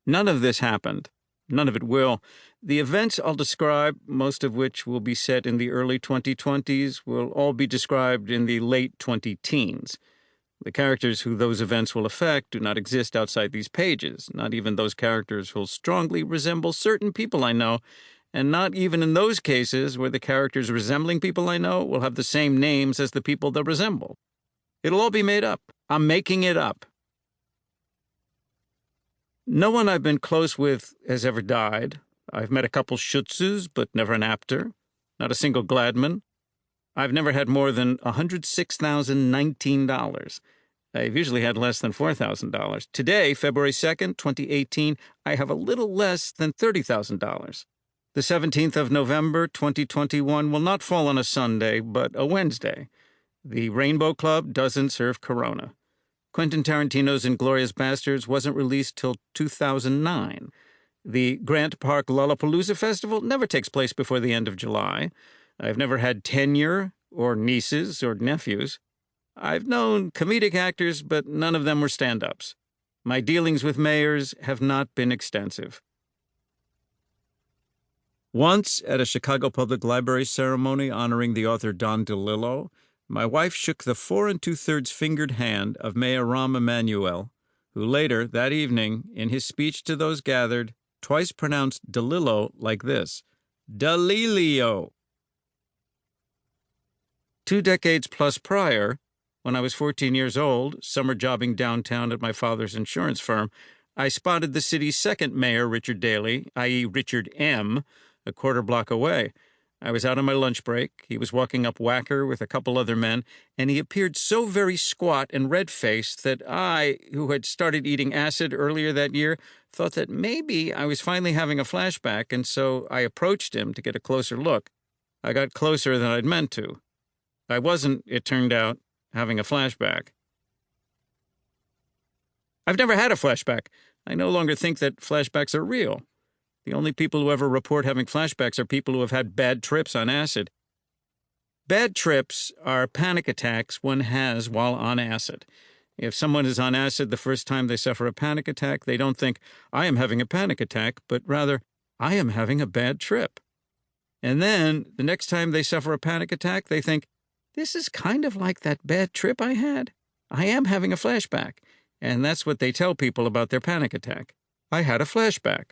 None of this happened. None of it will. The events I'll describe, most of which will be set in the early 2020s, will all be described in the late 20-teens. The characters who those events will affect do not exist outside these pages, not even those characters who'll strongly resemble certain people I know, and not even in those cases where the characters resembling people I know will have the same names as the people they'll resemble. It'll all be made up. I'm making it up. No one I've been close with has ever died. I've met a couple Schutzes, but never an Apter. Not a single Gladman. I've never had more than $106,019. I've usually had less than $4,000. Today, February 2nd, 2018, I have a little less than $30,000. The 17th of November, 2021, will not fall on a Sunday, but a Wednesday. The Rainbow Club doesn't serve Corona. Quentin Tarantino's Inglourious Basterds wasn't released till 2009. The Grant Park Lollapalooza Festival never takes place before the end of July. I've never had tenure, or nieces, or nephews. I've known comedic actors, but none of them were stand-ups. My dealings with mayors have not been extensive. Once, at a Chicago Public Library ceremony honoring the author Don DeLillo, my wife shook the 4 2/3 fingered hand of Mayor Rahm Emanuel, who later, that evening, in his speech to those gathered, twice pronounced DeLillo like this: Delilio. 2 decades plus prior, when I was 14 years old, summer jobbing downtown at my father's insurance firm, I spotted the city's second mayor, Richard Daley, i.e. Richard M., a quarter block away. I was out on my lunch break. He was walking up Wacker with a couple other men, and he appeared so very squat and red-faced that I, who had started eating acid earlier that year, thought that maybe I was finally having a flashback, and so I approached him to get a closer look. I got closer than I'd meant to. I wasn't, it turned out, having a flashback. I've never had a flashback. I no longer think that flashbacks are real. The only people who ever report having flashbacks are people who have had bad trips on acid. Bad trips are panic attacks one has while on acid. If someone is on acid the first time they suffer a panic attack, they don't think, I am having a panic attack, but rather, I am having a bad trip. And then, the next time they suffer a panic attack, they think, this is kind of like that bad trip I had. I am having a flashback. And that's what they tell people about their panic attack. I had a flashback.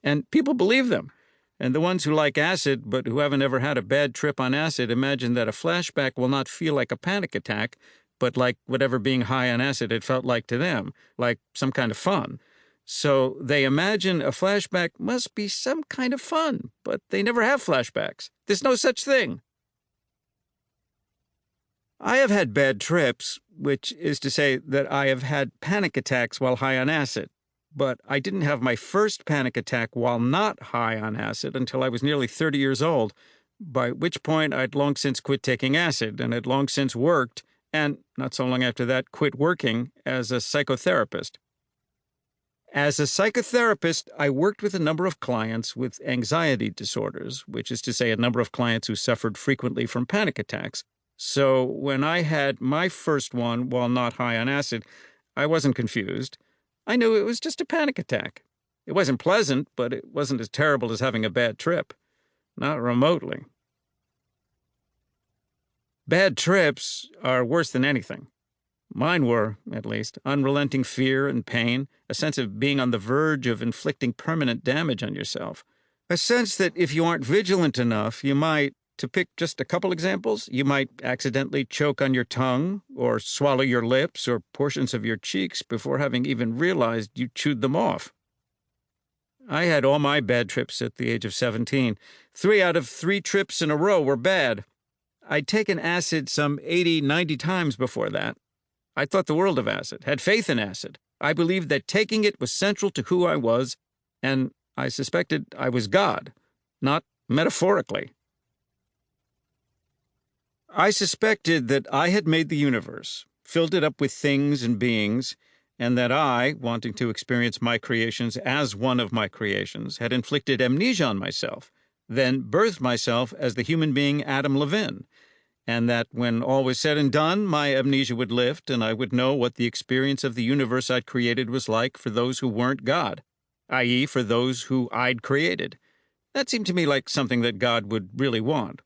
And people believe them. And the ones who like acid but who haven't ever had a bad trip on acid imagine that a flashback will not feel like a panic attack, but like whatever being high on acid had felt like to them, like some kind of fun. So they imagine a flashback must be some kind of fun, but they never have flashbacks. There's no such thing. I have had bad trips, which is to say that I have had panic attacks while high on acid. But I didn't have my first panic attack while not high on acid until I was nearly 30 years old, by which point I'd long since quit taking acid and had long since worked, and not so long after that quit working, as a psychotherapist. As a psychotherapist, I worked with a number of clients with anxiety disorders, which is to say a number of clients who suffered frequently from panic attacks. So when I had my first one while not high on acid, I wasn't confused. I knew it was just a panic attack. It wasn't pleasant, but it wasn't as terrible as having a bad trip. Not remotely. Bad trips are worse than anything. Mine were, at least, unrelenting fear and pain, a sense of being on the verge of inflicting permanent damage on yourself. A sense that if you aren't vigilant enough, you might, to pick just a couple examples, you might accidentally choke on your tongue or swallow your lips or portions of your cheeks before having even realized you chewed them off. I had all my bad trips at the age of 17. 3 out of 3 trips in a row were bad. I'd taken acid some 80, 90 times before that. I thought the world of acid, had faith in acid. I believed that taking it was central to who I was, and I suspected I was God, not metaphorically. I suspected that I had made the universe, filled it up with things and beings, and that I, wanting to experience my creations as one of my creations, had inflicted amnesia on myself, then birthed myself as the human being Adam Levin, and that when all was said and done, my amnesia would lift, and I would know what the experience of the universe I'd created was like for those who weren't God, i.e., for those who I'd created. That seemed to me like something that God would really want.